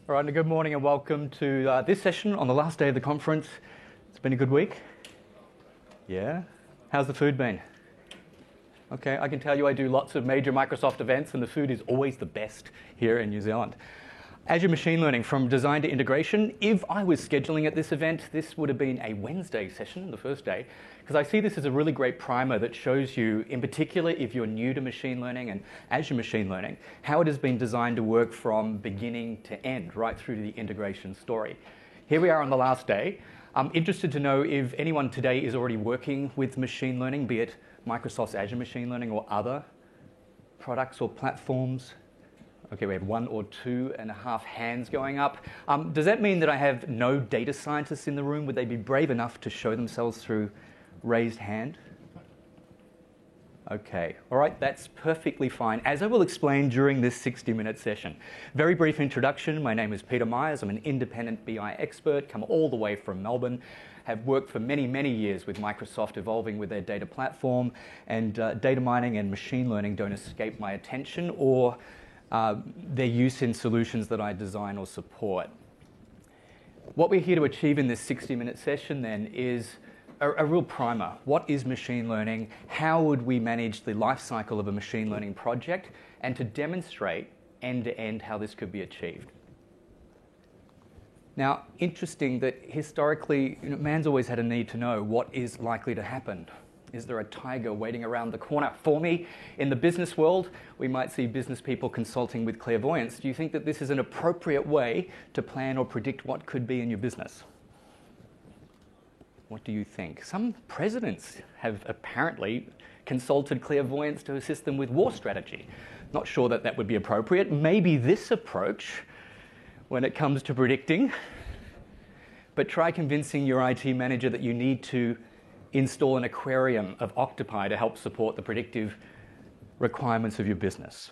All right, and good morning and welcome to this session on the last day of the conference. It's been a good week? Yeah? How's the food been? Okay, I can tell you I do lots of major Microsoft events and the food is always the best here in New Zealand. Azure Machine Learning, from design to integration. If I was scheduling at this event, this would have been a Wednesday session, the first day, because I see this as a really great primer that shows you, in particular, if you're new to machine learning and Azure Machine Learning, how it has been designed to work from beginning to end, right through to the integration story. Here we are on the last day. I'm interested to know if anyone today is already working with machine learning, be it Microsoft's Azure Machine Learning or other products or platforms. Okay, we have 1 or 2.5 hands going up. Does that mean that I have no data scientists in the room? Would they be brave enough to show themselves through raised hand? Okay, all right, that's perfectly fine, as I will explain during this 60-minute session. Very brief introduction. My name is Peter Myers. I'm an independent BI expert, come all the way from Melbourne. Have worked for many, many years with Microsoft, evolving with their data platform, and data mining and machine learning don't escape my attention or their use in solutions that I design or support. What we're here to achieve in this 60-minute session then is a real primer. What is machine learning? How would we manage the life cycle of a machine learning project? And to demonstrate end-to-end how this could be achieved. Now, interesting that historically, man's always had a need to know what is likely to happen. Is there a tiger waiting around the corner for me? In the business world, we might see business people consulting with clairvoyance. Do you think that this is an appropriate way to plan or predict what could be in your business? What do you think? Some presidents have apparently consulted clairvoyance to assist them with war strategy. Not sure that that would be appropriate. Maybe this approach when it comes to predicting, but try convincing your IT manager that you need to install an aquarium of octopi to help support the predictive requirements of your business.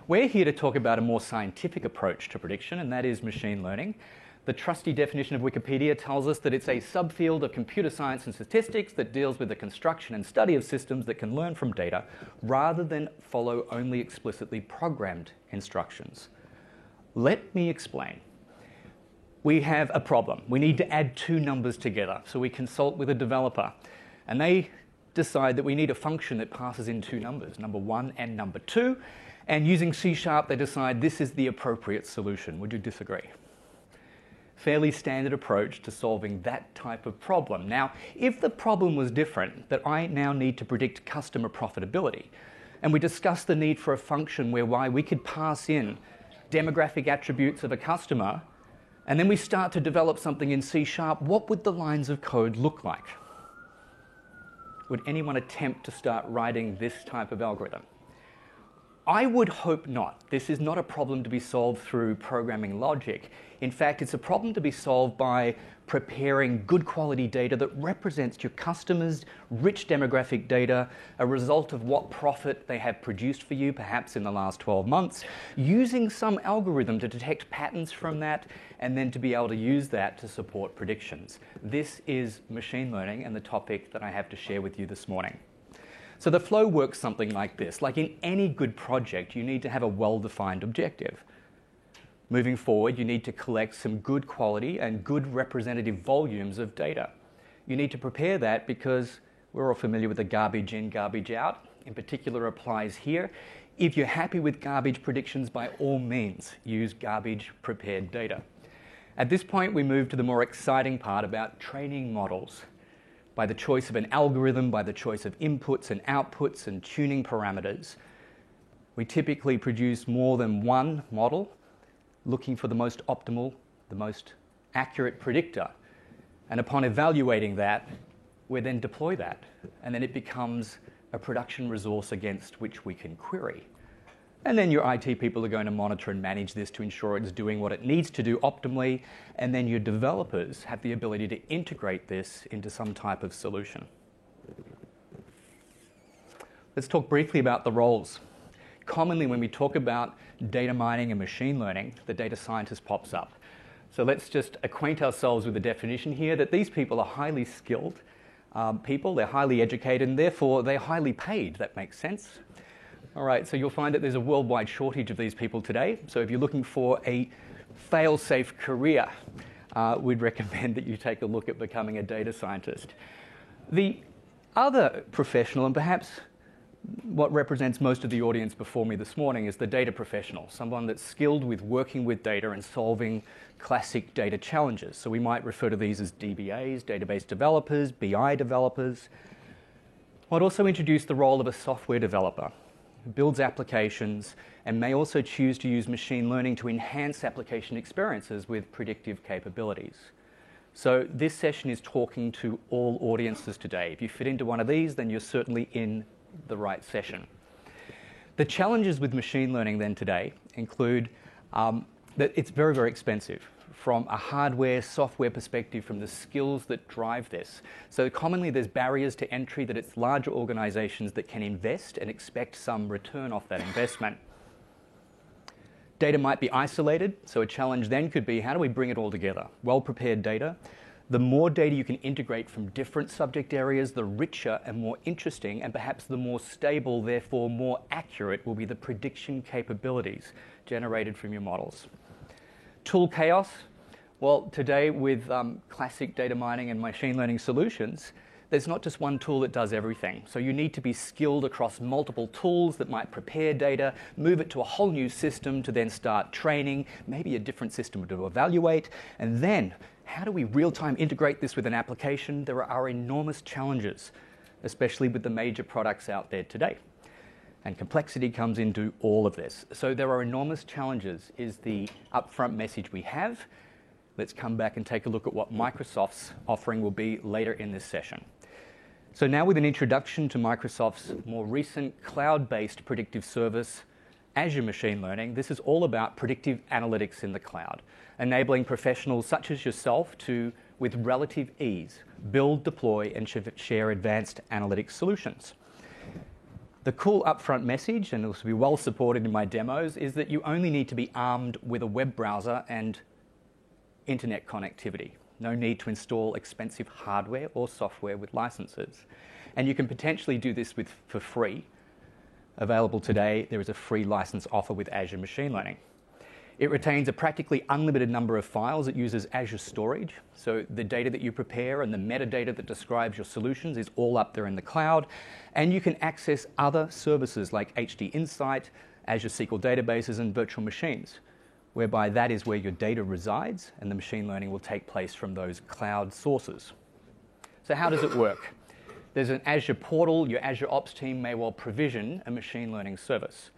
We're here to talk about a more scientific approach to prediction, and that is machine learning. The trusty definition of Wikipedia tells us that it's a subfield of computer science and statistics that deals with the construction and study of systems that can learn from data rather than follow only explicitly programmed instructions. Let me explain. We have a problem. We need to add 2 numbers together, so we consult with a developer. And they decide that we need a function that passes in 2 numbers, number 1 and number 2. And using C#, they decide this is the appropriate solution. Would you disagree? Fairly standard approach to solving that type of problem. Now, if the problem was different, that I now need to predict customer profitability, and we discuss the need for a function whereby we could pass in demographic attributes of a customer, and then we start to develop something in C#, what would the lines of code look like? Would anyone attempt to start writing this type of algorithm? I would hope not. This is not a problem to be solved through programming logic. In fact, it's a problem to be solved by preparing good quality data that represents your customers' rich demographic data, a result of what profit they have produced for you, perhaps in the last 12 months, using some algorithm to detect patterns from that, and then to be able to use that to support predictions. This is machine learning and the topic that I have to share with you this morning. So the flow works something like this. Like in any good project, you need to have a well-defined objective. Moving forward, you need to collect some good quality and good representative volumes of data. You need to prepare that because we're all familiar with the garbage in, garbage out. In particular applies here. If you're happy with garbage predictions, by all means, use garbage prepared data. At this point, we move to the more exciting part about training models. By the choice of an algorithm, by the choice of inputs and outputs and tuning parameters. We typically produce more than one model, looking for the most optimal, the most accurate predictor. And upon evaluating that, we then deploy that. And then it becomes a production resource against which we can query. And then your IT people are going to monitor and manage this to ensure it's doing what it needs to do optimally. And then your developers have the ability to integrate this into some type of solution. Let's talk briefly about the roles. Commonly, when we talk about data mining and machine learning, the data scientist pops up. So let's just acquaint ourselves with the definition here that these people are highly skilled people, they're highly educated, and therefore they're highly paid. That makes sense. All right, so you'll find that there's a worldwide shortage of these people today. So if you're looking for a fail-safe career, we'd recommend that you take a look at becoming a data scientist. The other professional, and perhaps what represents most of the audience before me this morning, is the data professional, someone that's skilled with working with data and solving classic data challenges. So we might refer to these as DBAs, database developers, BI developers. I'd also introduce the role of a software developer who builds applications and may also choose to use machine learning to enhance application experiences with predictive capabilities. So this session is talking to all audiences today. If you fit into one of these, then you're certainly in the right session. The challenges with machine learning then today include that it's very, very expensive from a hardware, software perspective, from the skills that drive this. So commonly there's barriers to entry, that it's larger organizations that can invest and expect some return off that investment. Data might be isolated, so a challenge then could be, how do we bring it all together? Well-prepared data. The more data you can integrate from different subject areas, the richer and more interesting, and perhaps the more stable, therefore more accurate, will be the prediction capabilities generated from your models. Tool chaos. Well, today with classic data mining and machine learning solutions, there's not just one tool that does everything. So you need to be skilled across multiple tools that might prepare data, move it to a whole new system to then start training, maybe a different system to evaluate, and then how do we real-time integrate this with an application? There are enormous challenges, especially with the major products out there today. And complexity comes into all of this. So there are enormous challenges, is the upfront message we have. Let's come back and take a look at what Microsoft's offering will be later in this session. So now with an introduction to Microsoft's more recent cloud-based predictive service, Azure Machine Learning, this is all about predictive analytics in the cloud, enabling professionals such as yourself to, with relative ease, build, deploy, and share advanced analytics solutions. The cool upfront message, and this will be well supported in my demos, is that you only need to be armed with a web browser and internet connectivity. No need to install expensive hardware or software with licenses. And you can potentially do this for free. Available today, there is a free license offer with Azure Machine Learning. It retains a practically unlimited number of files. It uses Azure Storage, so the data that you prepare and the metadata that describes your solutions is all up there in the cloud. And you can access other services like HD Insight, Azure SQL databases, and virtual machines, whereby that is where your data resides, and the machine learning will take place from those cloud sources. So how does it work? There's an Azure portal. Your Azure Ops team may well provision a machine learning service.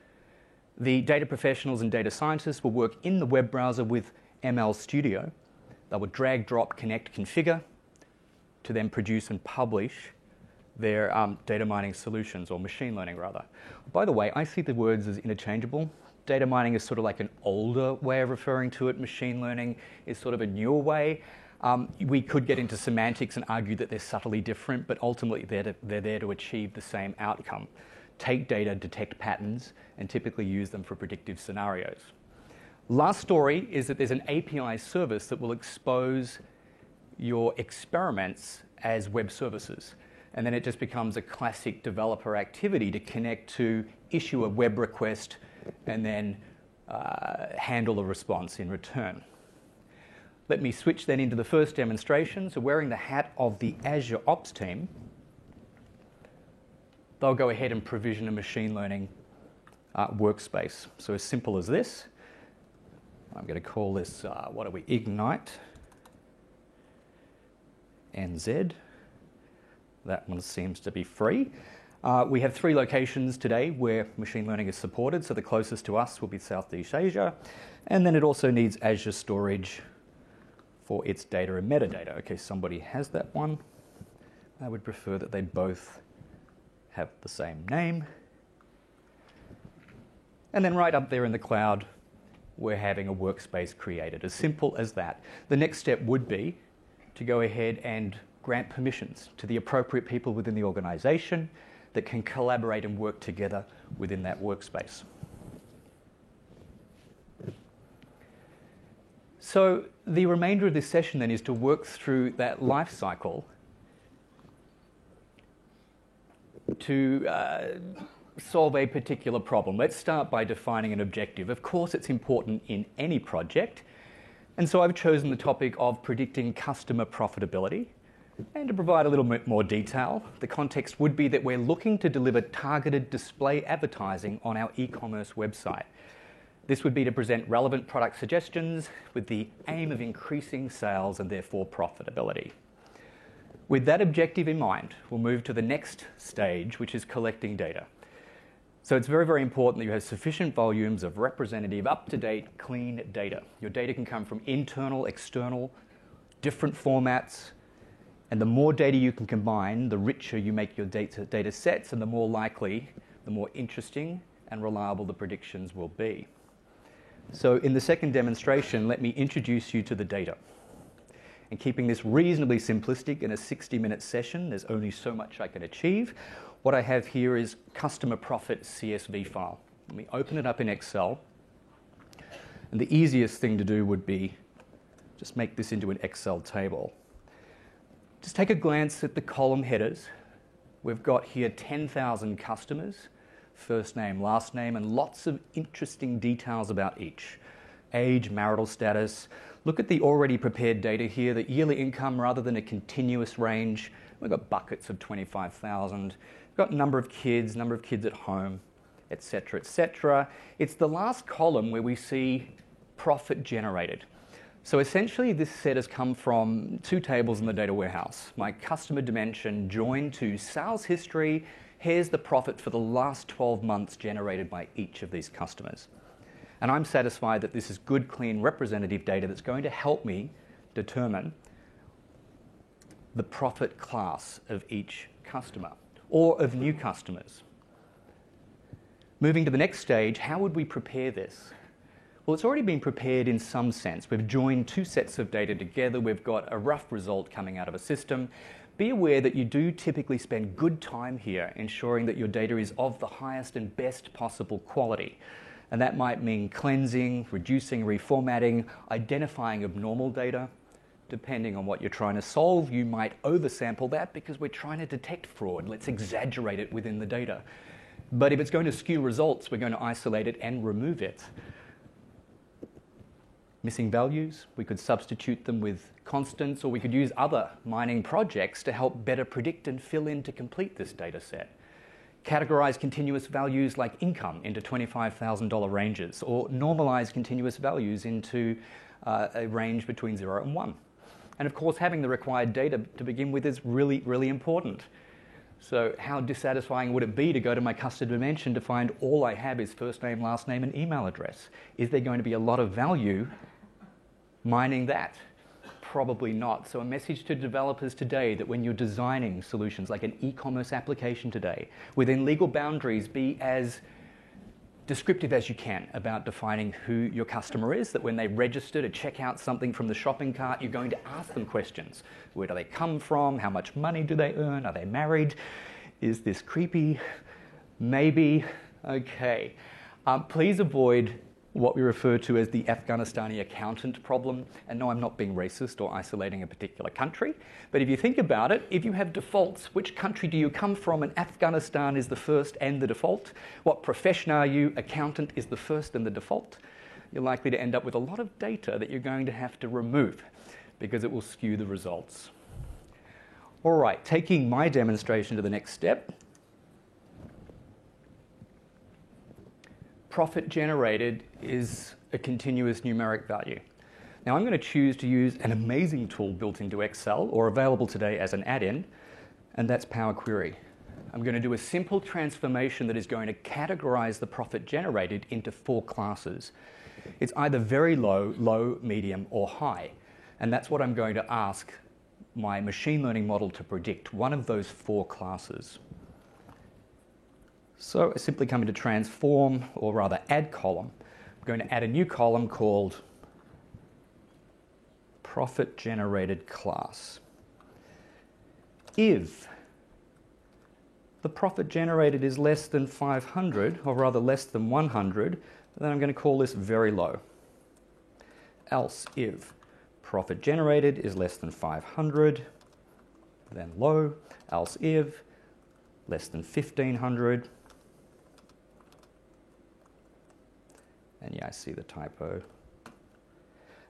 The data professionals and data scientists will work in the web browser with ML Studio. They will drag, drop, connect, configure to then produce and publish their data mining solutions, or machine learning rather. By the way, I see the words as interchangeable. Data mining is sort of like an older way of referring to it. Machine learning is sort of a newer way. We could get into semantics and argue that they're subtly different, but ultimately they're there to achieve the same outcome. Take data, detect patterns, and typically use them for predictive scenarios. Last story is that there's an API service that will expose your experiments as web services. And then it just becomes a classic developer activity to connect to, issue a web request, and then handle a response in return. Let me switch then into the first demonstration. So wearing the hat of the Azure Ops team, they'll go ahead and provision a machine learning workspace. So as simple as this. I'm going to call this, Ignite NZ. That one seems to be free. We have 3 locations today where machine learning is supported. So the closest to us will be Southeast Asia. And then it also needs Azure Storage for its data and metadata. Okay, somebody has that one. I would prefer that they both have the same name. And then right up there in the cloud, we're having a workspace created. As simple as that. The next step would be to go ahead and grant permissions to the appropriate people within the organization that can collaborate and work together within that workspace. So the remainder of this session then is to work through that life cycle to solve a particular problem. Let's start by defining an objective. Of course, it's important in any project And so I've chosen the topic of predicting customer profitability. And to provide a little bit more detail, the context would be that we're looking to deliver targeted display advertising on our e-commerce website. This would be to present relevant product suggestions with the aim of increasing sales and therefore profitability. With that objective in mind, we'll move to the next stage, which is collecting data. So it's very, very important that you have sufficient volumes of representative, up-to-date, clean data. Your data can come from internal, external, different formats, and the more data you can combine, the richer you make your data sets, and the more likely, the more interesting and reliable the predictions will be. So in the second demonstration, let me introduce you to the data. And keeping this reasonably simplistic in a 60-minute session, there's only so much I can achieve. What I have here is customer profit CSV file. Let me open it up in Excel. And the easiest thing to do would be just make this into an Excel table. Just take a glance at the column headers. We've got here 10,000 customers, first name, last name, and lots of interesting details about each. Age, marital status. Look at the already prepared data here, the yearly income rather than a continuous range. We've got buckets of 25,000. We've got number of kids at home, etc., etc. It's the last column where we see profit generated. So essentially, this set has come from two tables in the data warehouse. My customer dimension joined to sales history. Here's the profit for the last 12 months generated by each of these customers. And I'm satisfied that this is good, clean, representative data that's going to help me determine the profit class of each customer or of new customers. Moving to the next stage, how would we prepare this? Well, it's already been prepared in some sense. We've joined two sets of data together. We've got a rough result coming out of a system. Be aware that you do typically spend good time here ensuring that your data is of the highest and best possible quality. And that might mean cleansing, reducing, reformatting, identifying abnormal data. Depending on what you're trying to solve, you might oversample that because we're trying to detect fraud. Let's exaggerate it within the data. But if it's going to skew results, we're going to isolate it and remove it. Missing values, we could substitute them with constants, or we could use other mining projects to help better predict and fill in to complete this data set. Categorize continuous values like income into $25,000 ranges, or normalize continuous values into a range between 0 and 1. And of course, having the required data to begin with is really, really important. So how dissatisfying would it be to go to my customer dimension to find all I have is first name, last name, and email address? Is there going to be a lot of value mining that? Probably not. So a message to developers today that when you're designing solutions like an e-commerce application today, within legal boundaries, be as descriptive as you can about defining who your customer is, that when they register to check out something from the shopping cart, you're going to ask them questions. Where do they come from? How much money do they earn? Are they married? Is this creepy? Maybe. Okay. Please avoid what we refer to as the Afghanistani accountant problem. And no, I'm not being racist or isolating a particular country. But if you think about it, if you have defaults, which country do you come from? And Afghanistan is the first and the default. What profession are you? Accountant is the first and the default. You're likely to end up with a lot of data that you're going to have to remove because it will skew the results. All right, taking my demonstration to the next step. Profit generated is a continuous numeric value. Now I'm going to choose to use an amazing tool built into Excel or available today as an add-in, and that's Power Query. I'm going to do a simple transformation that is going to categorize the profit generated into 4 classes. It's either very low, low, medium, or high. And that's what I'm going to ask my machine learning model to predict, one of those 4 classes. So I simply come into transform, or rather add column. I'm going to add a new column called profit generated class. If the profit generated is less than 500, or rather less than 100, then I'm going to call this very low. Else if profit generated is less than 500, then low. Else if less than 1500, and yeah, I see the typo.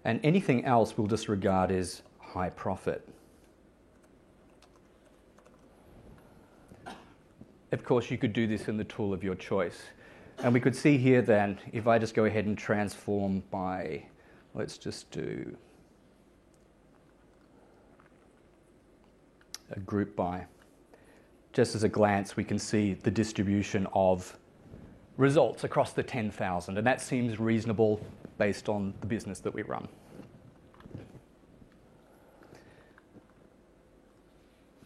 And anything else we'll disregard as high profit. Of course, you could do this in the tool of your choice. And we could see here that if I just go ahead and transform by, let's just do a group by. Just as a glance, we can see the distribution of results across the 10,000, and that seems reasonable based on the business that we run.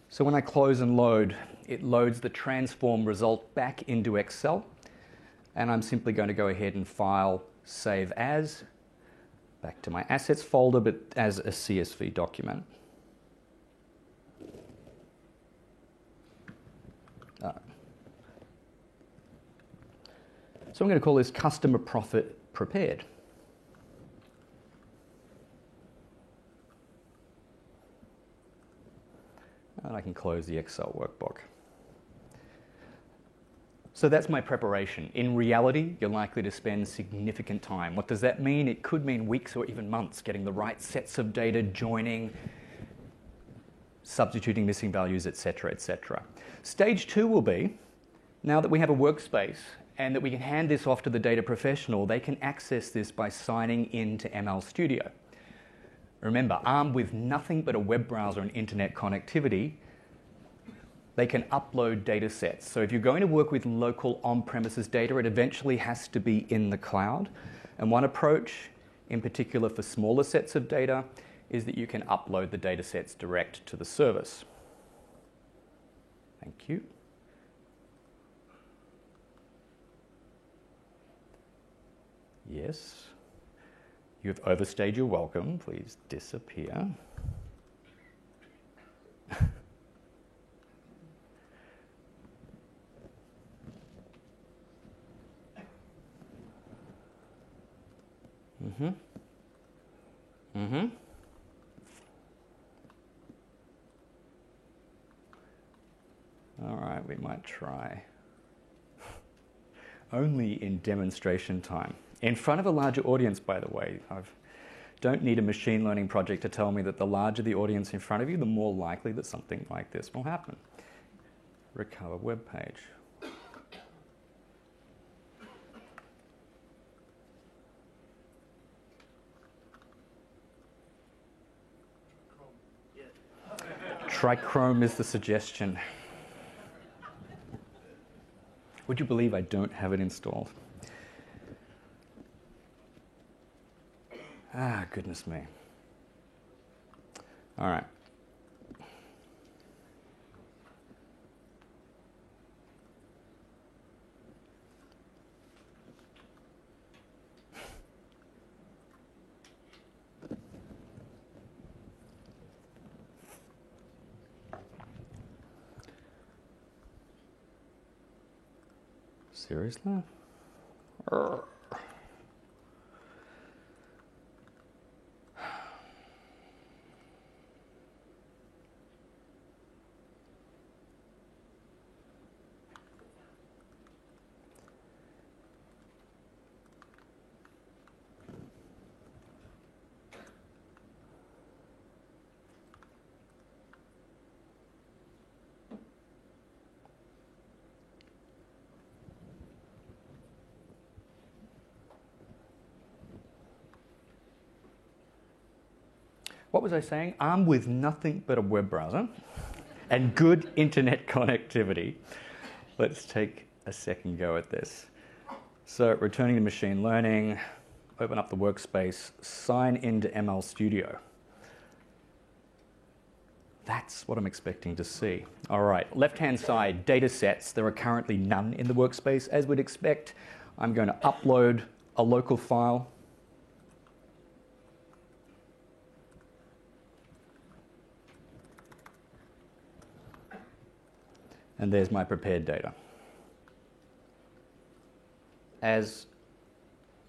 So when I close and load, it loads the transform result back into Excel, and I'm simply going to go ahead and file save as, back to my assets folder, but as a CSV document. So I'm going to call this customer profit prepared. And I can close the Excel workbook. So that's my preparation. In reality, you're likely to spend significant time. What does that mean? It could mean weeks or even months getting the right sets of data, joining, substituting missing values, etc., etc. Stage 2 will be, now that we have a workspace and that we can hand this off to the data professional, they can access this by signing in to ML Studio. Remember, armed with nothing but a web browser and internet connectivity, they can upload data sets. So if you're going to work with local on-premises data, it eventually has to be in the cloud. And one approach, in particular for smaller sets of data, is that you can upload the data sets direct to the service. Thank you. Yes. You have overstayed your welcome. Please disappear. All right, we might try. Only in demonstration time. In front of a larger audience, by the way. I don't need a machine learning project to tell me that the larger the audience in front of you, the more likely that something like this will happen. Recover web page. Try Chrome is the suggestion. Would you believe I don't have it installed? Ah, goodness me. All right. Seriously? What was I saying? Armed with nothing but a web browser and good internet connectivity. Let's take a second go at this. So returning to machine learning, open up the workspace, sign into ML Studio. That's what I'm expecting to see. All right, left-hand side, data sets. There are currently none in the workspace. As we'd expect, I'm going to upload a local file. And there's my prepared data. As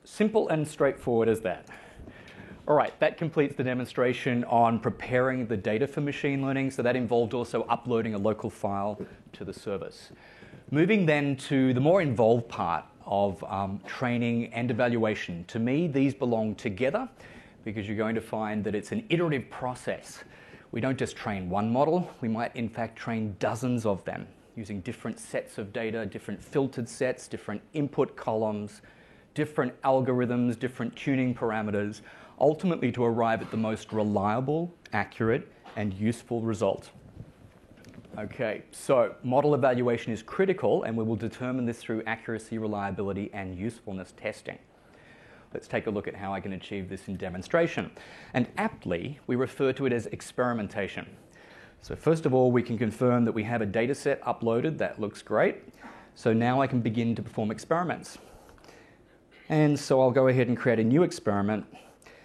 simple and straightforward as that. All right, that completes the demonstration on preparing the data for machine learning. So that involved also uploading a local file to the service. Moving then to the more involved part of training and evaluation. To me, these belong together because you're going to find that it's an iterative process. We don't just train one model, we might in fact train dozens of them using different sets of data, different filtered sets, different input columns, different algorithms, different tuning parameters, ultimately to arrive at the most reliable, accurate, and useful result. Okay, so model evaluation is critical, and we will determine this through accuracy, reliability, and usefulness testing. Let's take a look at how I can achieve this in demonstration. And aptly, we refer to it as experimentation. So first of all, we can confirm that we have a data set uploaded. That looks great. So now I can begin to perform experiments. And so I'll go ahead and create a new experiment.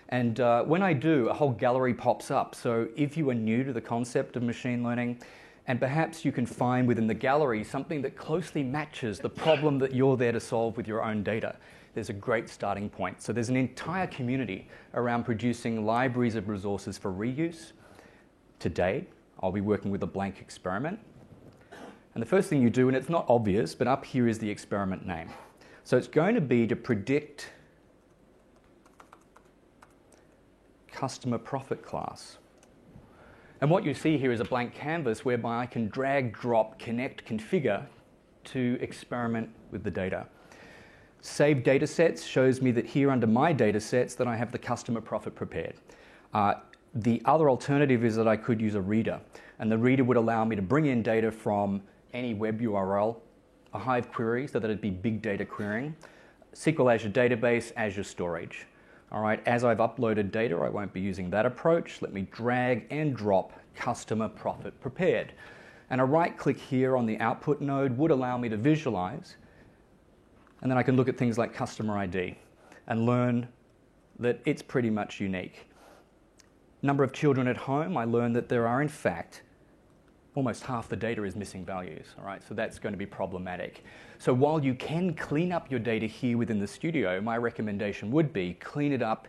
And when I do, a whole gallery pops up. So if you are new to the concept of machine learning, and perhaps you can find within the gallery something that closely matches the problem that you're there to solve with your own data, there's a great starting point. So there's an entire community around producing libraries of resources for reuse. Today, I'll be working with a blank experiment. And the first thing you do, and it's not obvious, but up here is the experiment name. So it's going to be to predict customer profit class. And what you see here is a blank canvas whereby I can drag, drop, connect, configure to experiment with the data. Save data sets shows me that here under my data sets that I have the customer profit prepared. The other alternative is that I could use a reader, and the reader would allow me to bring in data from any web URL, a Hive query, so that it'd be big data querying, SQL Azure Database, Azure Storage. All right, as I've uploaded data, I won't be using that approach. Let me drag and drop customer profit prepared. And a right click here on the output node would allow me to visualize, and then I can look at things like customer ID and learn that it's pretty much unique. Number of children at home, I learned that there are in fact almost half the data is missing values, all right? So that's going to be problematic. So while you can clean up your data here within the studio, my recommendation would be clean it up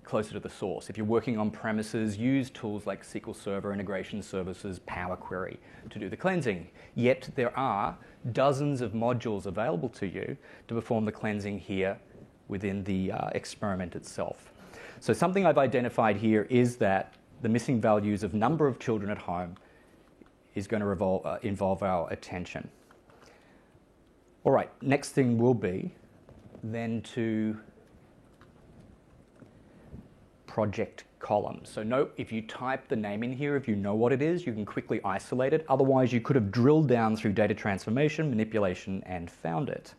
closer to the source. If you're working on premises, use tools like SQL Server, Integration Services, Power Query to do the cleansing. Yet there are dozens of modules available to you to perform the cleansing here within the experiment itself. So something I've identified here is that the missing values of number of children at home is going to involve our attention. All right, next thing will be then to project columns. So note, if you type the name in here, if you know what it is, you can quickly isolate it. Otherwise, you could have drilled down through data transformation, manipulation, and found it.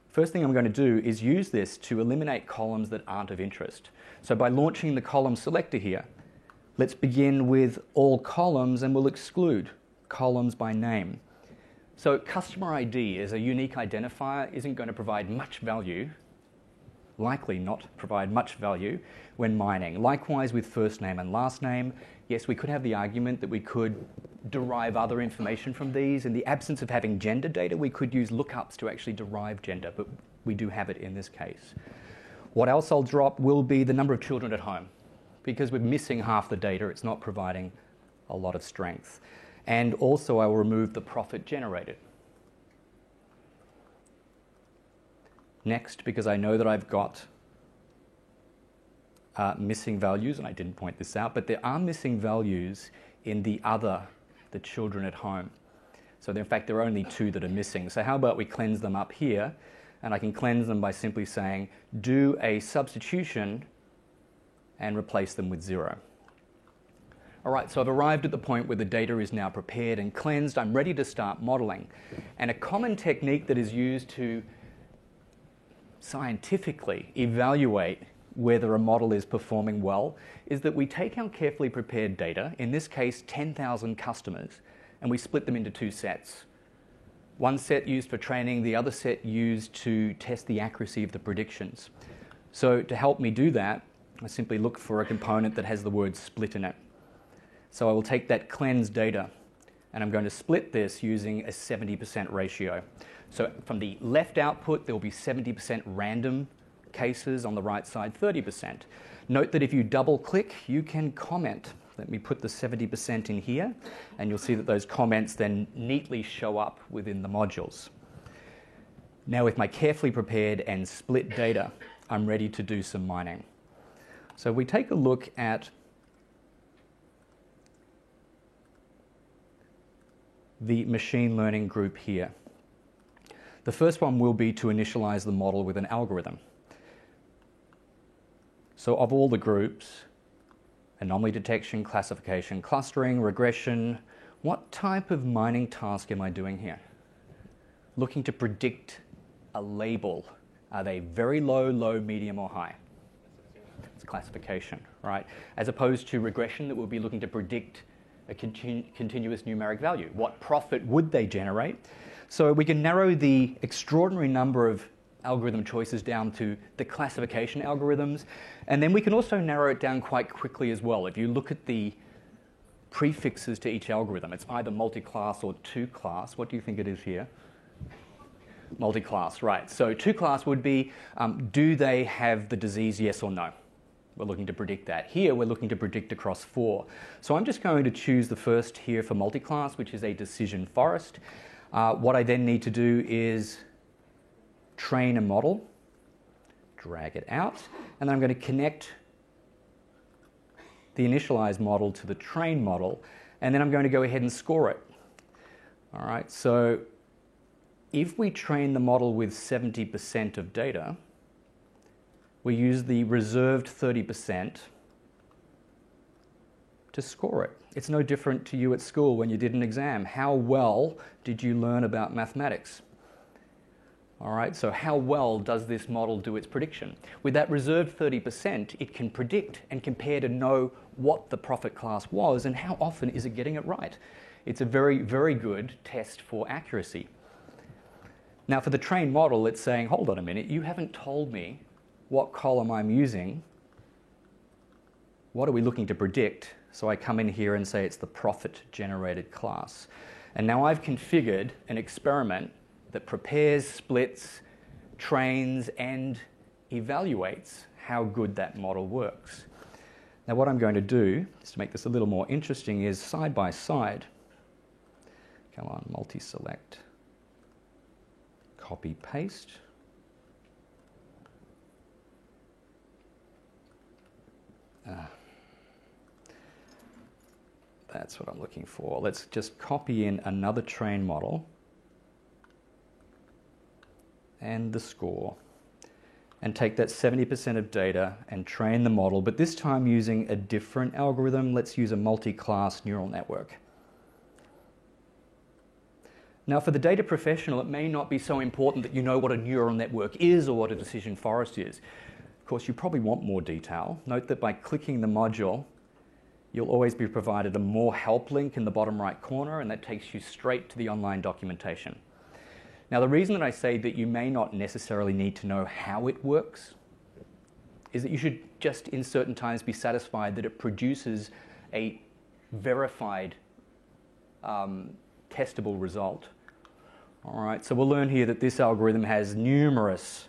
First thing I'm going to do is use this to eliminate columns that aren't of interest. So by launching the column selector here, let's begin with all columns and we'll exclude columns by name. So customer ID as a unique identifier isn't going to provide much value, likely not provide much value when mining. Likewise with first name and last name, yes, we could have the argument that we could derive other information from these. In the absence of having gender data, we could use lookups to actually derive gender, but we do have it in this case. What else I'll drop will be the number of children at home. Because we're missing half the data, it's not providing a lot of strength. And also I will remove the profit generated. Next, because I know that I've got missing values, and I didn't point this out, but there are missing values in the children at home. So in fact, there are only two that are missing. So how about we cleanse them up here, and I can cleanse them by simply saying, do a substitution and replace them with 0. All right, so I've arrived at the point where the data is now prepared and cleansed. I'm ready to start modeling. And a common technique that is used to scientifically evaluate whether a model is performing well is that we take our carefully prepared data, in this case 10,000 customers, and we split them into two sets. One set used for training, the other set used to test the accuracy of the predictions. So to help me do that, I simply look for a component that has the word split in it. So I will take that cleansed data and I'm going to split this using a 70% ratio. So from the left output, there will be 70% random cases, on the right side 30%. Note that if you double click, you can comment. Let me put the 70% in here and you'll see that those comments then neatly show up within the modules. Now with my carefully prepared and split data, I'm ready to do some mining. So we take a look at the machine learning group here. The first one will be to initialize the model with an algorithm. So of all the groups, anomaly detection, classification, clustering, regression, what type of mining task am I doing here? Looking to predict a label. Are they very low, low, medium, or high? It's classification, right? As opposed to regression that will be looking to predict a continuous numeric value. What profit would they generate? So we can narrow the extraordinary number of algorithm choices down to the classification algorithms, and then we can also narrow it down quite quickly as well. If you look at the prefixes to each algorithm, it's either multi-class or two-class. What do you think it is here? Multi-class, right. So two-class would be, do they have the disease, yes or no? We're looking to predict that. Here, we're looking to predict across 4. So I'm just going to choose the first here for multi-class, which is a decision forest. What I then need to do is train a model, drag it out, and then I'm going to connect the initialized model to the trained model, and then I'm going to go ahead and score it. All right, so if we train the model with 70% of data, we use the reserved 30% to score it. It's no different to you at school when you did an exam. How well did you learn about mathematics? All right, so how well does this model do its prediction? With that reserved 30%, it can predict and compare to know what the profit class was and how often is it getting it right. It's a very, very good test for accuracy. Now for the trained model, it's saying, hold on a minute, you haven't told me what column I'm using. What are we looking to predict? So I come in here and say it's the profit generated class. And now I've configured an experiment that prepares, splits, trains, and evaluates how good that model works. Now what I'm going to do, just to make this a little more interesting, is side by side, come on, multi-select, copy, paste. That's what I'm looking for. Let's just copy in another train model and the score, and take that 70% of data and train the model, but this time using a different algorithm. Let's use a multi-class neural network. Now for the data professional, it may not be so important that you know what a neural network is or what a decision forest is. Of course, you probably want more detail. Note that by clicking the module, you'll always be provided a more help link in the bottom right corner, and that takes you straight to the online documentation. Now, the reason that I say that you may not necessarily need to know how it works is that you should just in certain times be satisfied that it produces a verified, testable result. All right, so we'll learn here that this algorithm has numerous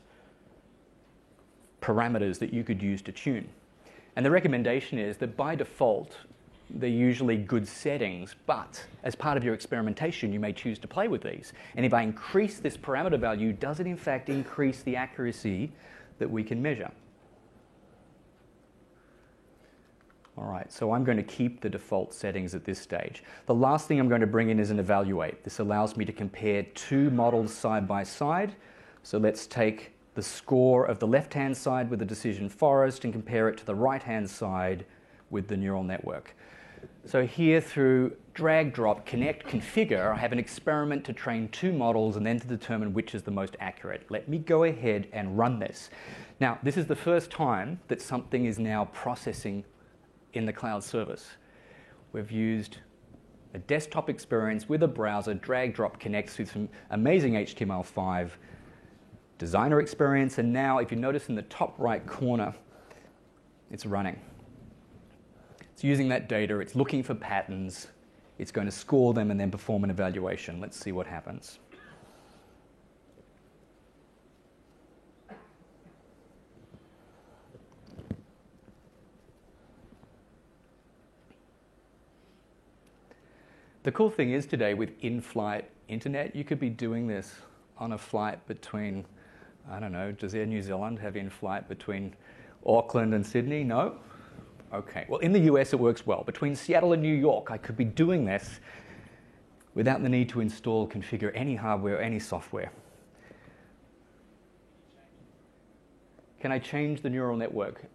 parameters that you could use to tune. And the recommendation is that by default, they're usually good settings, but as part of your experimentation, you may choose to play with these. And if I increase this parameter value, does it in fact increase the accuracy that we can measure? All right, so I'm going to keep the default settings at this stage. The last thing I'm going to bring in is an evaluate. This allows me to compare 2 models side by side. So let's take the score of the left-hand side with the decision forest and compare it to the right-hand side with the neural network. So here through drag, drop, connect, configure, I have an experiment to train 2 models and then to determine which is the most accurate. Let me go ahead and run this. Now, this is the first time that something is now processing in the cloud service. We've used a desktop experience with a browser, drag, drop, connect through some amazing HTML5 designer experience, and now if you notice in the top right corner, it's running. It's using that data, it's looking for patterns, it's going to score them and then perform an evaluation. Let's see what happens. The cool thing is today with in-flight internet, you could be doing this on a flight between I don't know, does Air New Zealand have in-flight between Auckland and Sydney? No? Okay. Well, in the US it works well. Between Seattle and New York, I could be doing this without the need to install, configure any hardware or any software. Can I change the neural network?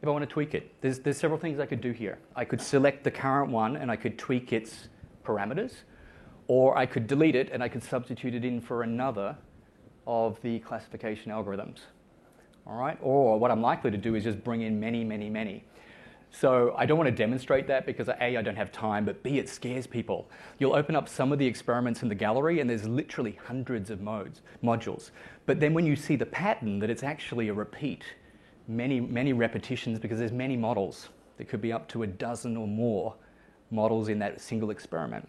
If I want to tweak it, there's several things I could do here. I could select the current one and I could tweak its parameters, or I could delete it and I could substitute it in for another of the classification algorithms. All right? Or what I'm likely to do is just bring in many, many, many. So I don't want to demonstrate that because A, I don't have time, but B, it scares people. You'll open up some of the experiments in the gallery and there's literally hundreds of modules. But then when you see the pattern that it's actually a repeat, many repetitions, because there's many models. There could be up to a dozen or more models in that single experiment.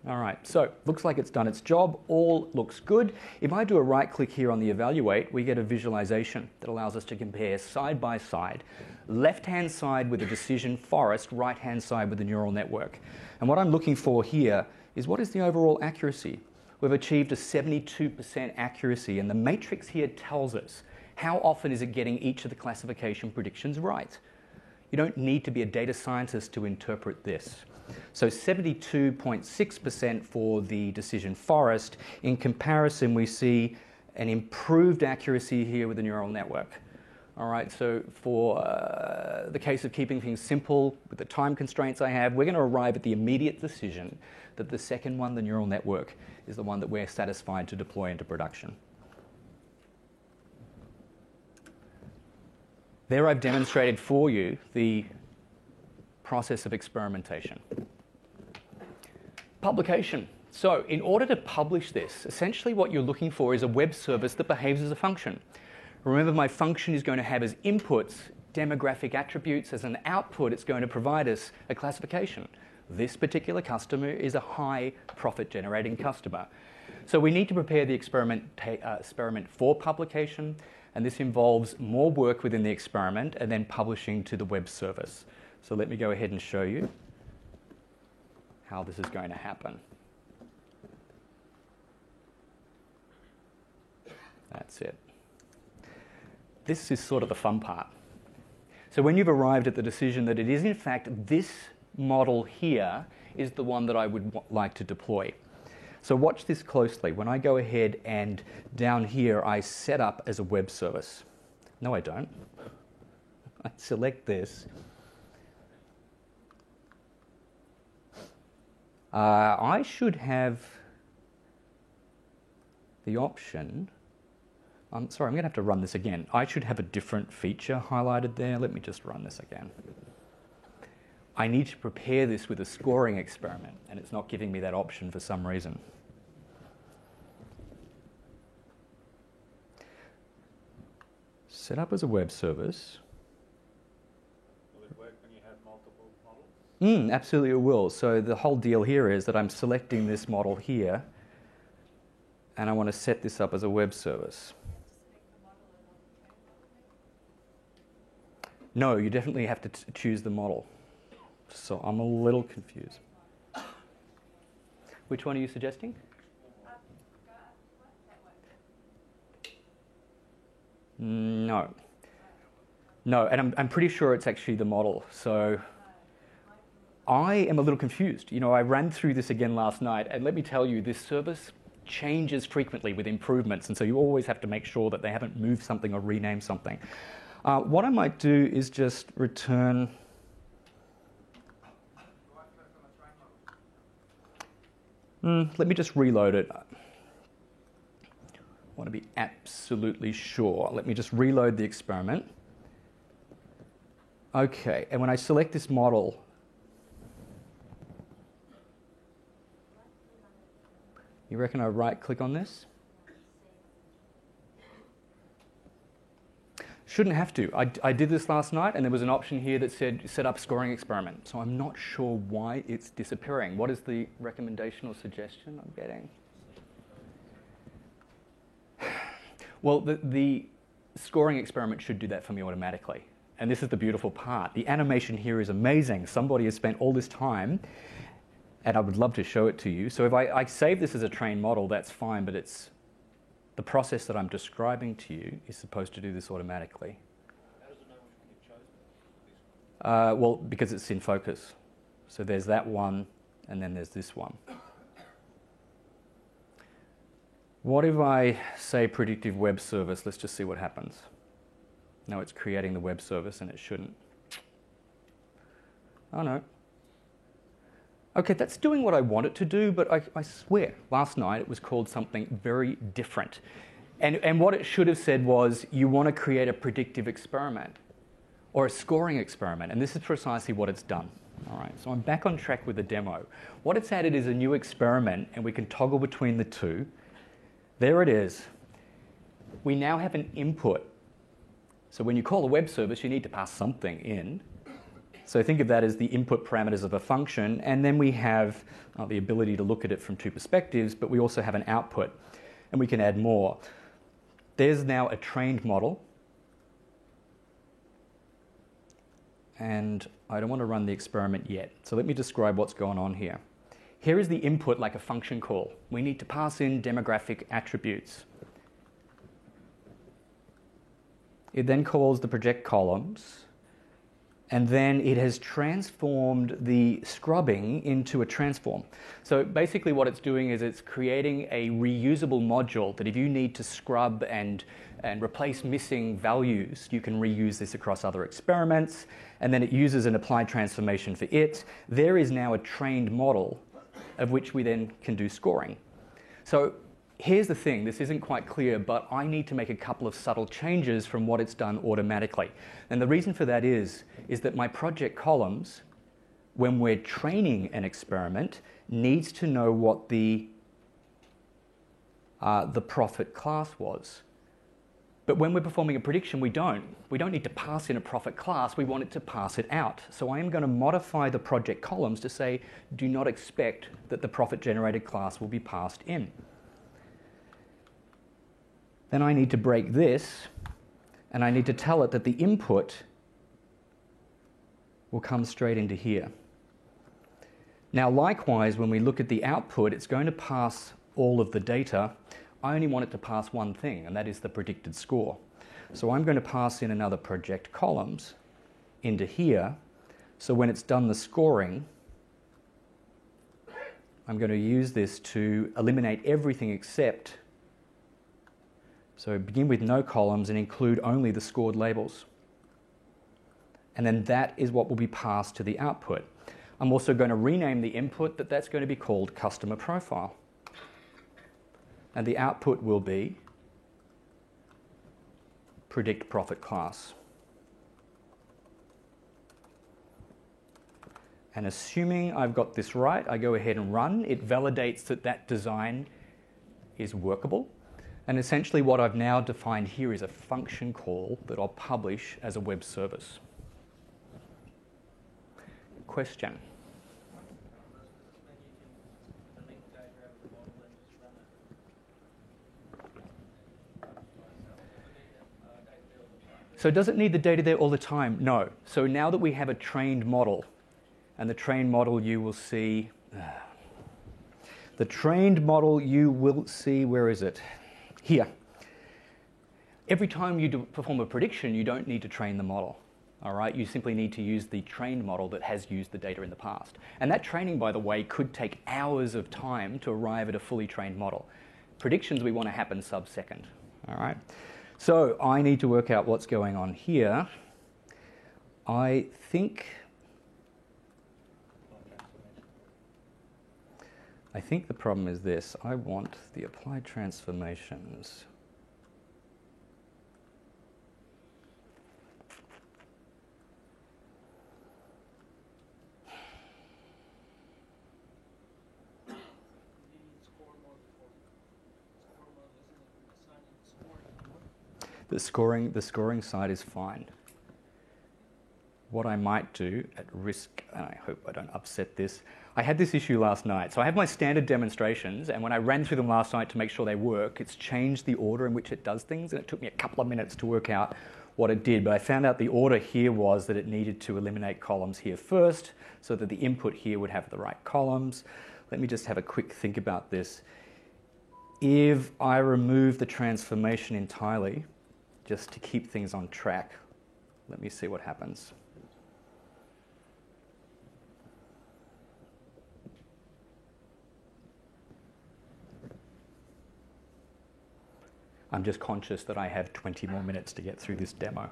All right, so looks like it's done its job. All looks good. If I do a right click here on the evaluate, we get a visualization that allows us to compare side by side, left-hand side with the decision forest, right-hand side with the neural network. And what I'm looking for here is what is the overall accuracy? We've achieved a 72% accuracy, and the matrix here tells us how often is it getting each of the classification predictions right. You don't need to be a data scientist to interpret this. So 72.6% for the decision forest. In comparison, we see an improved accuracy here with the neural network. All right, so for the case of keeping things simple with the time constraints I have, we're going to arrive at the immediate decision that the second one, the neural network, is the one that we're satisfied to deploy into production. There I've demonstrated for you the process of experimentation. Publication. So in order to publish this, essentially what you're looking for is a web service that behaves as a function. Remember, my function is going to have as inputs demographic attributes. As an output, it's going to provide us a classification. This particular customer is a high profit generating customer. So we need to prepare the experiment for publication, and this involves more work within the experiment and then publishing to the web service. So let me go ahead and show you how this is going to happen. That's it. This is sort of the fun part. So when you've arrived at the decision that it is in fact this model here is the one that I would like to deploy. So watch this closely. When I go ahead and down here I set up as a web service. No, I don't. I select this. I should have the option. I'm sorry, I'm going to have to run this again. I should have a different feature highlighted there. Let me just run this again. I need to prepare this with a scoring experiment, and it's not giving me that option for some reason. Set up as a web service. Will it work when you have multiple models? Absolutely it will. So the whole deal here is that I'm selecting this model here, and I want to set this up as a web service. No, you definitely have to choose the model. So I'm a little confused. Which one are you suggesting? No. No, and I'm pretty sure it's actually the model. So I am a little confused. You know, I ran through this again last night, and let me tell you, this service changes frequently with improvements, and so you always have to make sure that they haven't moved something or renamed something. What I might do is just return. Let me just reload it. I want to be absolutely sure. Let me just reload the experiment. Okay, and when I select this model, you reckon I right-click on this? Shouldn't have to. I did this last night, and there was an option here that said set up scoring experiment. So I'm not sure why it's disappearing. What is the recommendation or suggestion I'm getting? Well, the scoring experiment should do that for me automatically. And this is the beautiful part. The animation here is amazing. Somebody has spent all this time, and I would love to show it to you. So if I save this as a trained model, that's fine, but it's The process that I'm describing to you is supposed to do this automatically. How does it know which one you've chosen? Well, because it's in focus. So there's that one, and then there's this one. What if I say predictive web service? Let's just see what happens. No, it's creating the web service, and it shouldn't. Oh no. Okay, that's doing what I want it to do, but I swear, last night it was called something very different. And what it should have said was, you want to create a predictive experiment or a scoring experiment, and this is precisely what it's done. All right, so I'm back on track with the demo. What it's added is a new experiment, and we can toggle between the two. There it is. We now have an input. So when you call a web service, you need to pass something in. So think of that as the input parameters of a function, and then we have the ability to look at it from two perspectives, but we also have an output, and we can add more. There's now a trained model, and I don't want to run the experiment yet. So let me describe what's going on here. Here is the input like a function call. We need to pass in demographic attributes. It then calls the project columns, and then it has transformed the scrubbing into a transform. So basically what it's doing is it's creating a reusable module that if you need to scrub and replace missing values, you can reuse this across other experiments, and then it uses an applied transformation for it. There is now a trained model of which we then can do scoring. So here's the thing, this isn't quite clear, but I need to make a couple of subtle changes from what it's done automatically. And the reason for that is that my project columns, when we're training an experiment, needs to know what the profit class was. But when we're performing a prediction, we don't. We don't need to pass in a profit class, we want it to pass it out. So I am going to modify the project columns to say, do not expect that the profit generated class will be passed in. Then I need to break this, and I need to tell it that the input will come straight into here. Now likewise, when we look at the output, it's going to pass all of the data. I only want it to pass one thing, and that is the predicted score. So I'm going to pass in another project columns into here. So when it's done the scoring, I'm going to use this to eliminate everything except. So begin with no columns and include only the scored labels. And then that is what will be passed to the output. I'm also going to rename the input that's going to be called customer profile. And the output will be predict profit class. And assuming I've got this right, I go ahead and run. It validates that that design is workable. And essentially what I've now defined here is a function call that I'll publish as a web service. Question? So does it need the data there all the time? No. So now that we have a trained model, and the trained model you will see, where is it? Here. Every time you perform a prediction, you don't need to train the model. All right, you simply need to use the trained model that has used the data in the past. And that training, by the way, could take hours of time to arrive at a fully trained model. Predictions we want to happen sub-second. All right. So I need to work out what's going on here. I think the problem is this. I want the applied transformations. The scoring side is fine. What I might do at risk, and I hope I don't upset this, I had this issue last night. So I have my standard demonstrations, and when I ran through them last night to make sure they work, it's changed the order in which it does things, and it took me a couple of minutes to work out what it did. But I found out the order here was that it needed to eliminate columns here first, so that the input here would have the right columns. Let me just have a quick think about this. if I remove the transformation entirely, just to keep things on track, let me see what happens. I'm just conscious that I have 20 more minutes to get through this demo.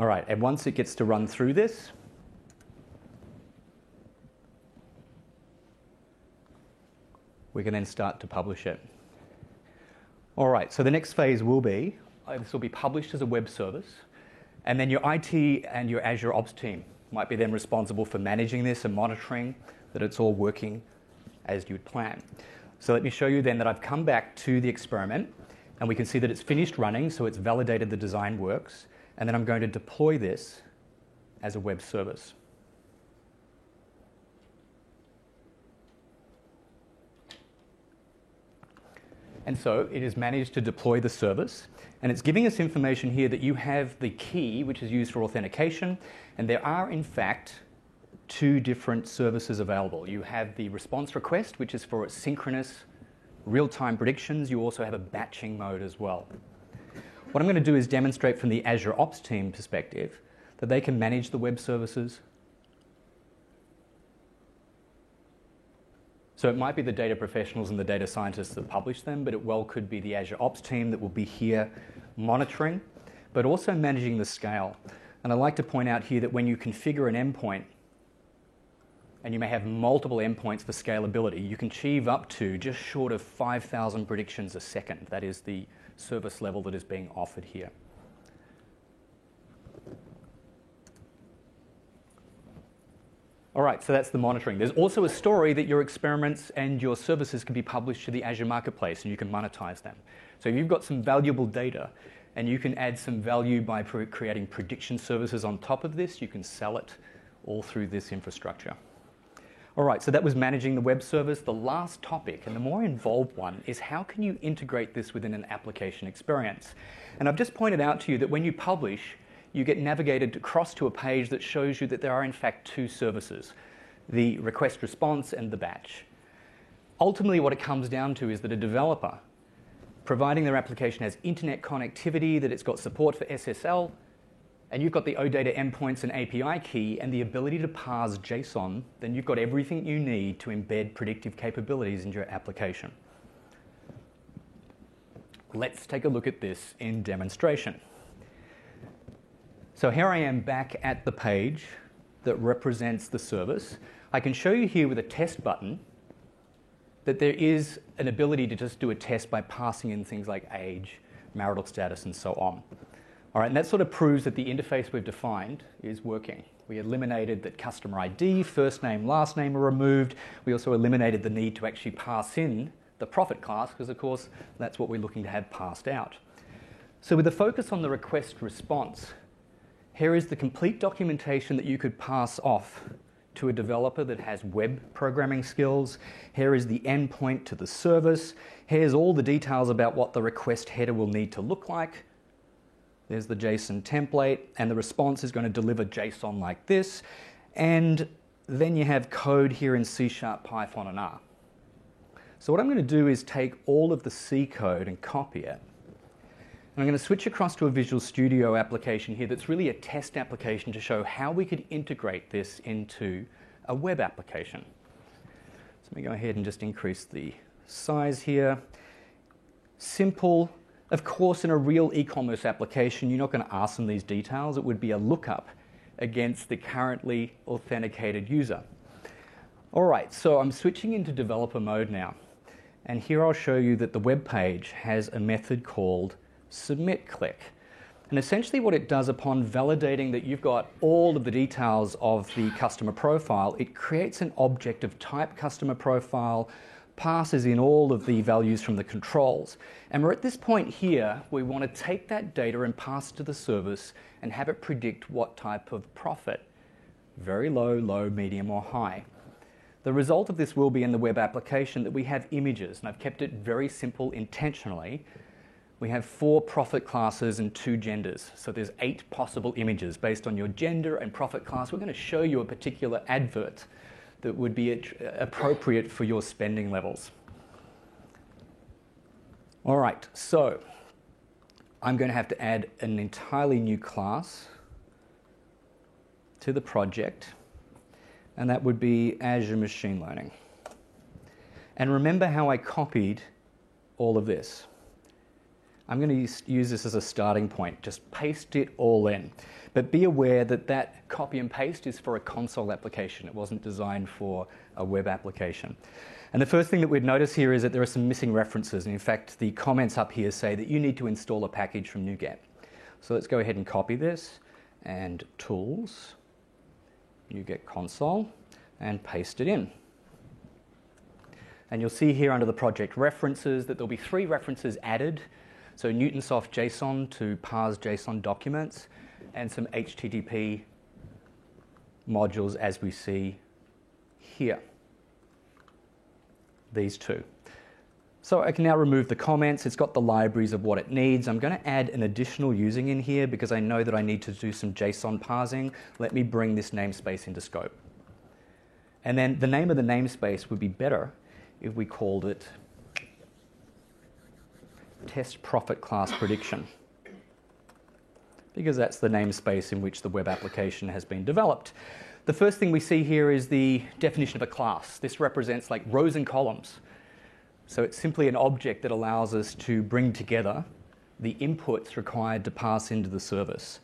All right, and once it gets to run through this, we can then start to publish it. All right, so the next phase will be, this will be published as a web service, and then your IT and your Azure Ops team might be then responsible for managing this and monitoring that it's all working as you'd plan. So let me show you then that I've come back to the experiment, and we can see that it's finished running, so it's validated the design works, and then I'm going to deploy this as a web service. And so it has managed to deploy the service, and it's giving us information here that you have the key, which is used for authentication, and there are, in fact, two different services available. You have the response request, which is for its synchronous real-time predictions. You also have a batching mode as well. What I'm going to do is demonstrate from the Azure Ops team perspective that they can manage the web services. So it might be the data professionals and the data scientists that publish them, but it well could be the Azure Ops team that will be here monitoring, but also managing the scale. And I'd like to point out here that when you configure an endpoint, and you may have multiple endpoints for scalability, you can achieve up to just short of 5,000 predictions a second. That is the service level that is being offered here. All right, so that's the monitoring. There's also a story that your experiments and your services can be published to the Azure Marketplace and you can monetize them. So if you've got some valuable data and you can add some value by creating prediction services on top of this, you can sell it all through this infrastructure. All right, so that was managing the web service. The last topic, and the more involved one, is how can you integrate this within an application experience? And I've just pointed out to you that when you publish, you get navigated across to a page that shows you that there are in fact two services, the request response and the batch. Ultimately, what it comes down to is that a developer, providing their application has internet connectivity, that it's got support for SSL, and you've got the OData endpoints and API key and the ability to parse JSON, then you've got everything you need to embed predictive capabilities into your application. Let's take a look at this in demonstration. So here I am back at the page that represents the service. I can show you here with a test button that there is an ability to just do a test by passing in things like age, marital status, and so on. All right, and that sort of proves that the interface we've defined is working. We eliminated that customer ID, first name, last name are removed. We also eliminated the need to actually pass in the profit class because, of course, that's what we're looking to have passed out. So with the focus on the request response, here is the complete documentation that you could pass off to a developer that has web programming skills. Here is the endpoint to the service. Here's all the details about what the request header will need to look like. There's the JSON template, and the response is going to deliver JSON like this. And then you have code here in C#, Python, and R. So what I'm going to do is take all of the C code and copy it. And I'm going to switch across to a Visual Studio application here that's really a test application to show how we could integrate this into a web application. So let me go ahead and just increase the size here. Simple. Of course, in a real e-commerce application, you're not going to ask them these details. It would be a lookup against the currently authenticated user. All right, so I'm switching into developer mode now. And here I'll show you that the web page has a method called submit click. And essentially what it does upon validating that you've got all of the details of the customer profile, it creates an object of type customer profile, passes in all of the values from the controls. And we're at this point here, we want to take that data and pass it to the service and have it predict what type of profit, very low, low, medium, or high. The result of this will be in the web application that we have images, and I've kept it very simple intentionally. we have 4 prophet classes and 2 genders. So there's 8 possible images based on your gender and prophet class. We're going to show you a particular advert that would be appropriate for your spending levels. All right, so I'm going to have to add an entirely new class to the project, and that would be Azure Machine Learning. And remember how I copied all of this. I'm going to use this as a starting point. Just paste it all in. But be aware that that copy and paste is for a console application. It wasn't designed for a web application. And the first thing that we'd notice here is that there are some missing references. And in fact, the comments up here say that you need to install a package from NuGet. So let's go ahead and copy this, and Tools, NuGet Console, and paste it in. And you'll see here under the project references that there'll be 3 references added. So Newtonsoft JSON to parse JSON documents, and some HTTP modules as we see here. These 2. So I can now remove the comments. It's got the libraries of what it needs. I'm going to add an additional using in here because I know that I need to do some JSON parsing. Let me bring this namespace into scope. And then the name of the namespace would be better if we called it Test Prophet Class Prediction, because that's the namespace in which the web application has been developed. The first thing we see here is the definition of a class. This represents like rows and columns. So it's simply an object that allows us to bring together the inputs required to pass into the service.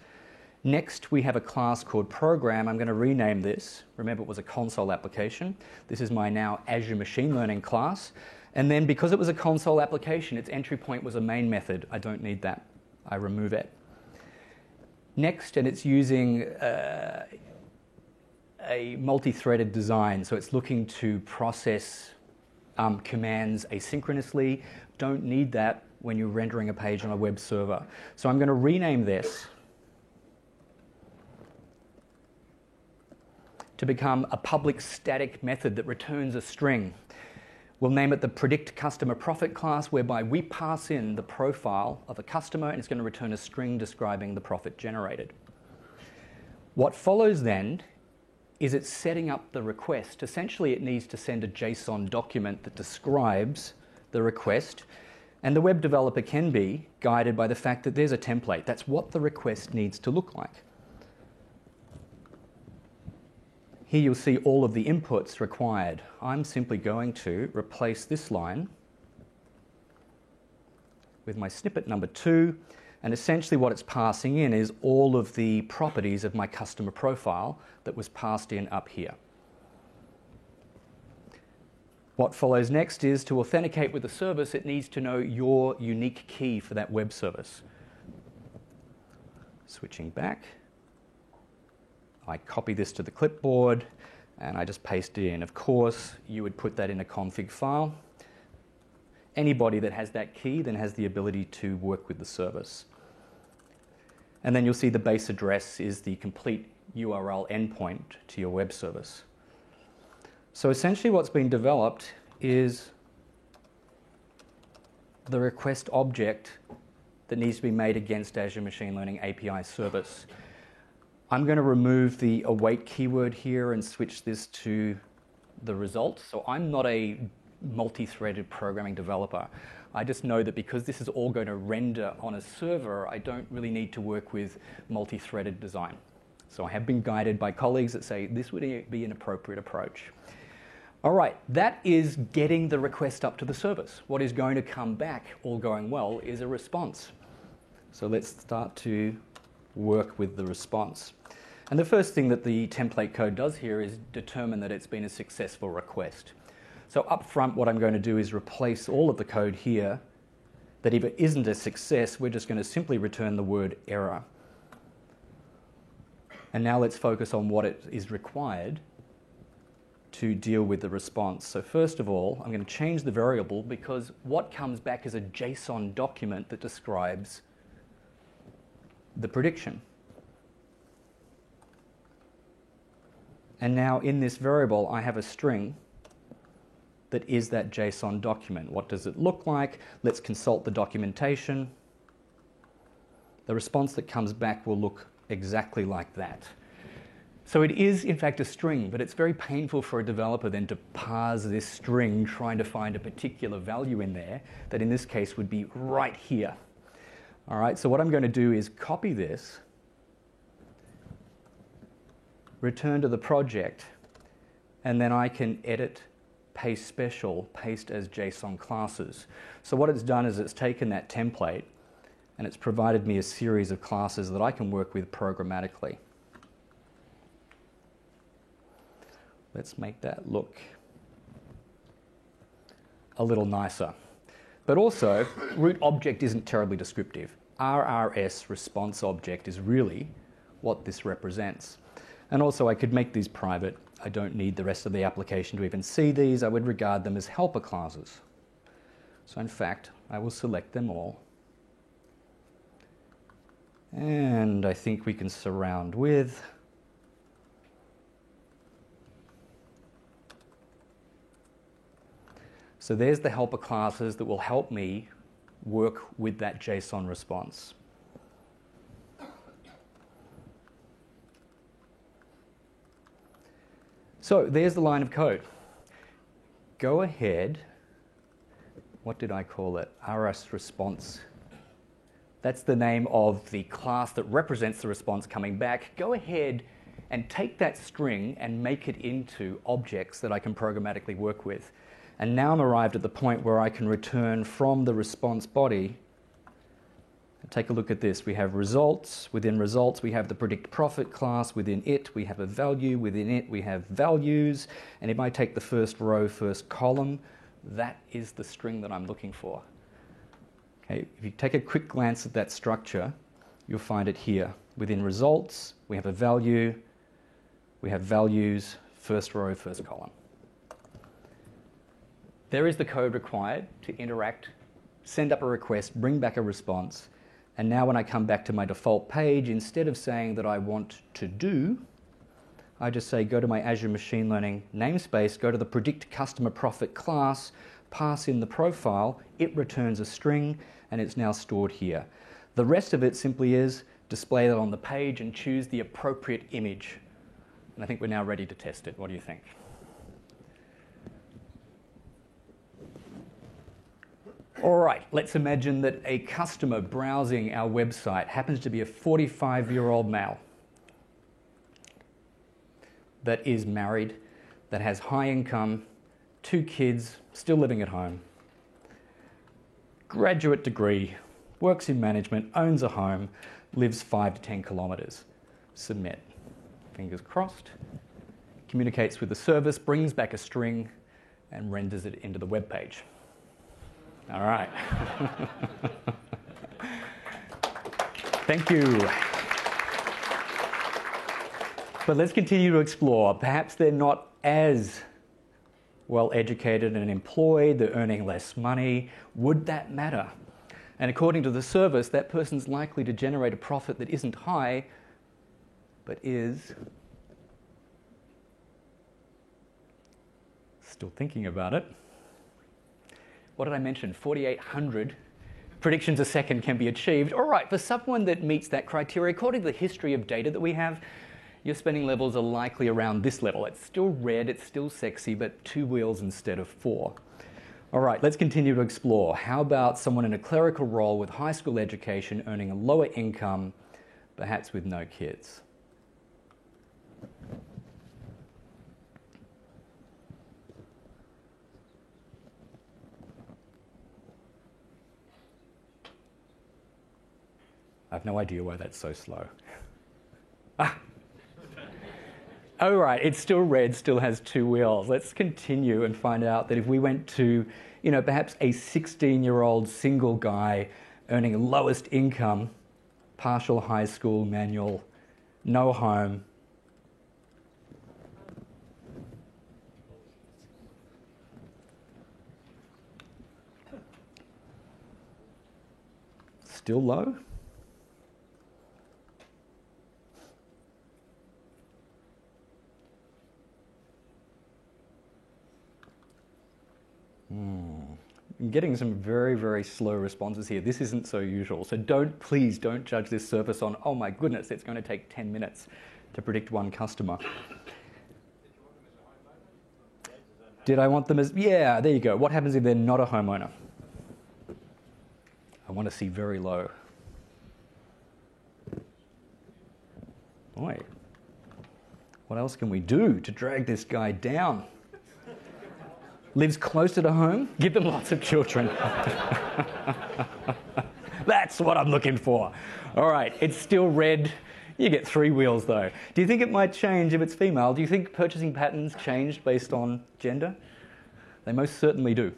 Next, we have a class called Program. I'm going to rename this. Remember, it was a console application. This is my now Azure Machine Learning class. And then because it was a console application, its entry point was a main method. I don't need that. I remove it. Next, and it's using a multi-threaded design. So it's looking to process commands asynchronously. Don't need that when you're rendering a page on a web server. So I'm going to rename this to become a public static method that returns a string. We'll name it the Predict Customer Profit class, whereby we pass in the profile of a customer and it's going to return a string describing the profit generated. What follows then is it's setting up the request. Essentially, it needs to send a JSON document that describes the request, and the web developer can be guided by the fact that there's a template. That's what the request needs to look like. Here you'll see all of the inputs required. I'm simply going to replace this line with my snippet number 2, and essentially what it's passing in is all of the properties of my customer profile that was passed in up here. What follows next is to authenticate with the service, it needs to know your unique key for that web service. Switching back. I copy this to the clipboard and I just paste it in. Of course, you would put that in a config file. Anybody that has that key then has the ability to work with the service. And then you'll see the base address is the complete URL endpoint to your web service. So essentially what's been developed is the request object that needs to be made against Azure Machine Learning API service. I'm going to remove the await keyword here and switch this to the result. So I'm not a multi-threaded programming developer. I just know that because this is all going to render on a server, I don't really need to work with multi-threaded design. So I have been guided by colleagues that say this would be an appropriate approach. All right, that is getting the request up to the service. What is going to come back, all going well, is a response. So let's start to work with the response. And the first thing that the template code does here is determine that it's been a successful request. So up front, what I'm going to do is replace all of the code here that if it isn't a success, we're just going to simply return the word error. And now let's focus on what it is required to deal with the response. So first of all, I'm going to change the variable because what comes back is a JSON document that describes the prediction. And now in this variable, I have a string that is that JSON document. What does it look like? Let's consult the documentation. the response that comes back will look exactly like that. So it is, in fact, a string, but it's very painful for a developer then to parse this string trying to find a particular value in there that in this case would be right here. All right, so what I'm going to do is copy this, return to the project, and then I can edit, paste special, paste as JSON classes. So what it's done is it's taken that template and it's provided me a series of classes that I can work with programmatically. Let's make that look a little nicer. But also, root object isn't terribly descriptive. RRS response object is really what this represents. And also I could make these private. I don't need the rest of the application to even see these. I would regard them as helper classes. So in fact, I will select them all. And I think we can surround with so there's the helper classes that will help me work with that JSON response. So there's the line of code. Go ahead, what did I call it? RS response. That's the name of the class that represents the response coming back. Go ahead and take that string and make it into objects that I can programmatically work with. And now I'm arrived at the point where I can return from the response body. Take a look at this. We have results. Within results, we have the predict profit class. Within it, we have a value. Within it, we have values. And if I take the first row, first column, that is the string that I'm looking for. Okay, if you take a quick glance at that structure, you'll find it here. Within results, we have a value. We have values, first row, first column. There is the code required to interact, send up a request, bring back a response. And now when I come back to my default page, instead of saying that I want to do, I just say go to my Azure Machine Learning namespace, go to the predict customer profit class, pass in the profile, it returns a string, and it's now stored here. The rest of it simply is display that on the page and choose the appropriate image. And I think we're now ready to test it. What do you think? All right, let's imagine that a customer browsing our website happens to be a 45-year-old male that is married, that has high income, 2 kids, still living at home, graduate degree, works in management, owns a home, lives 5 to 10 kilometers. Submit. Fingers crossed. Communicates with the service, brings back a string, and renders it into the web page. All right. Thank you. But let's continue to explore. Perhaps they're not as well educated and employed, they're earning less money. Would that matter? And according to the service, that person's likely to generate a profit that isn't high, but is still thinking about it. What did I mention? 4,800 predictions a second can be achieved. All right, for someone that meets that criteria, according to the history of data that we have, your spending levels are likely around this level. It's still red, it's still sexy, but 2 wheels instead of 4. All right, let's continue to explore. How about someone in a clerical role with high school education earning a lower income, perhaps with no kids? I have no idea why that's so slow. Ah. Oh, right, it's still red, still has 2 wheels. Let's continue and find out that if we went to, perhaps a 16-year-old single guy earning lowest income, partial high school, manual, no home. Still low? I'm getting some very, very slow responses here. This isn't so usual. So please don't judge this service on, oh my goodness, it's going to take 10 minutes to predict one customer. Did I want them as, yeah, there you go. What happens if they're not a homeowner? I want to see very low. Boy, what else can we do to drag this guy down? Lives closer to home, give them lots of children. That's what I'm looking for. All right, it's still red. You get 3 wheels though. Do you think it might change if it's female? Do you think purchasing patterns changed based on gender? They most certainly do.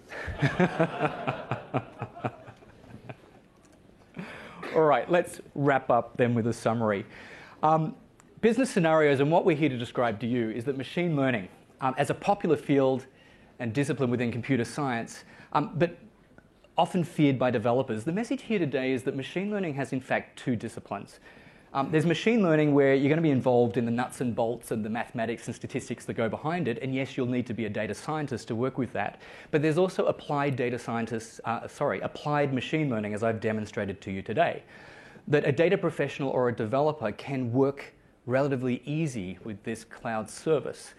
All right, let's wrap up then with a summary. Business scenarios, and what we're here to describe to you is that machine learning, as a popular field and discipline within computer science, but often feared by developers, the message here today is that machine learning has in fact 2 disciplines. There's machine learning where you're going to be involved in the nuts and bolts and the mathematics and statistics that go behind it, and yes, you'll need to be a data scientist to work with that. But there's also applied applied machine learning, as I've demonstrated to you today, that a data professional or a developer can work relatively easy with this cloud service.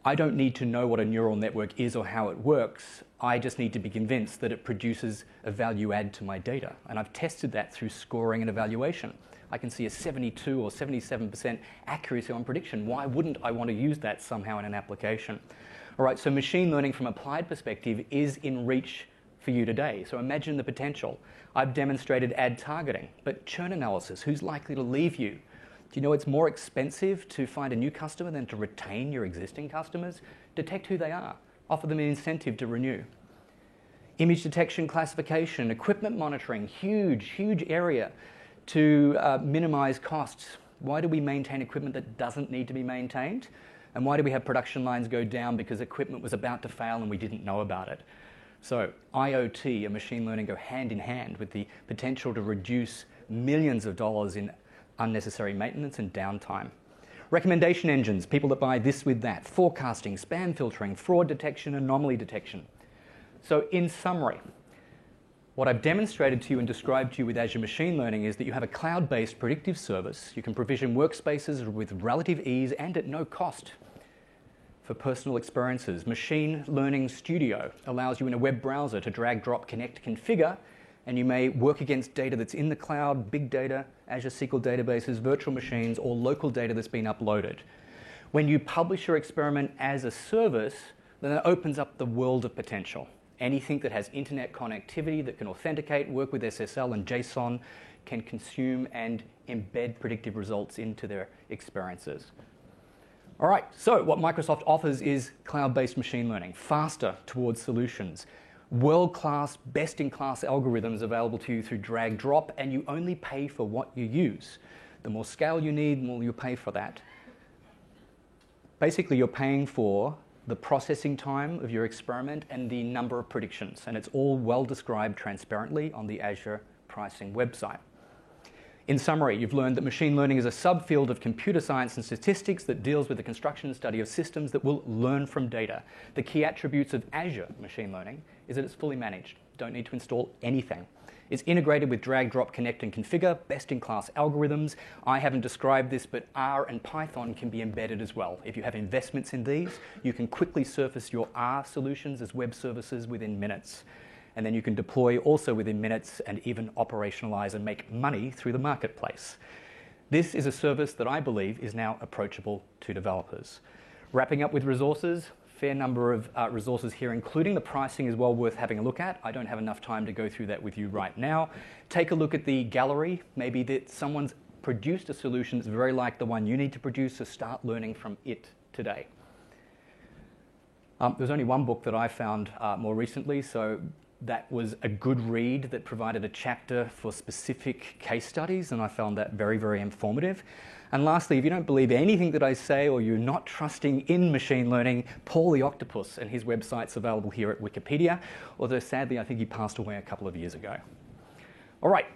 I don't need to know what a neural network is or how it works. I just need to be convinced that it produces a value add to my data. And I've tested that through scoring and evaluation. I can see a 72 or 77% accuracy on prediction. Why wouldn't I want to use that somehow in an application? All right, so machine learning from applied perspective is in reach for you today. So imagine the potential. I've demonstrated ad targeting, but churn analysis, who's likely to leave you? Do you know it's more expensive to find a new customer than to retain your existing customers? Detect who they are. Offer them an incentive to renew. Image detection, classification, equipment monitoring, huge area to minimize costs. Why do we maintain equipment that doesn't need to be maintained? And why do we have production lines go down because equipment was about to fail and we didn't know about it? So IoT and machine learning go hand in hand with the potential to reduce millions of dollars in unnecessary maintenance and downtime. Recommendation engines, people that buy this with that, forecasting, spam filtering, fraud detection, anomaly detection. So in summary, what I've demonstrated to you and described to you with Azure Machine Learning is that you have a cloud-based predictive service. You can provision workspaces with relative ease and at no cost for personal experiences. Machine Learning Studio allows you in a web browser to drag, drop, connect, configure, and you may work against data that's in the cloud, big data, Azure SQL databases, virtual machines, or local data that's been uploaded. When you publish your experiment as a service, then it opens up the world of potential. Anything that has internet connectivity that can authenticate, work with SSL and JSON, can consume and embed predictive results into their experiences. All right, so what Microsoft offers is cloud-based machine learning, faster towards solutions, world-class, best-in-class algorithms available to you through drag drop, and you only pay for what you use. The more scale you need, the more you pay for that. Basically, you're paying for the processing time of your experiment and the number of predictions, and it's all well described transparently on the Azure pricing website. In summary, you've learned that machine learning is a subfield of computer science and statistics that deals with the construction and study of systems that will learn from data. The key attributes of Azure machine learning is that it's fully managed. Don't need to install anything. It's integrated with drag, drop, connect, and configure, best-in-class algorithms. I haven't described this, but R and Python can be embedded as well. If you have investments in these, you can quickly surface your R solutions as web services within minutes. And then you can deploy also within minutes and even operationalize and make money through the marketplace. This is a service that I believe is now approachable to developers. Wrapping up with resources, fair number of resources here, including the pricing is well worth having a look at. I don't have enough time to go through that with you right now. Take a look at the gallery. Maybe that someone's produced a solution that's very like the one you need to produce, so start learning from it today. There's only one book that I found more recently, so that was a good read that provided a chapter for specific case studies, and I found that very, very informative. And lastly, if you don't believe anything that I say or you're not trusting in machine learning, Paul the Octopus and his website's available here at Wikipedia, although sadly I think he passed away a couple of years ago. All right,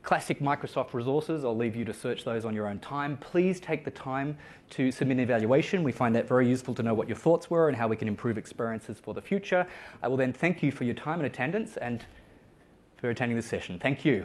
classic Microsoft resources. I'll leave you to search those on your own time. Please take the time to submit an evaluation. We find that very useful to know what your thoughts were and how we can improve experiences for the future. I will then thank you for your time and attendance and for attending this session. Thank you.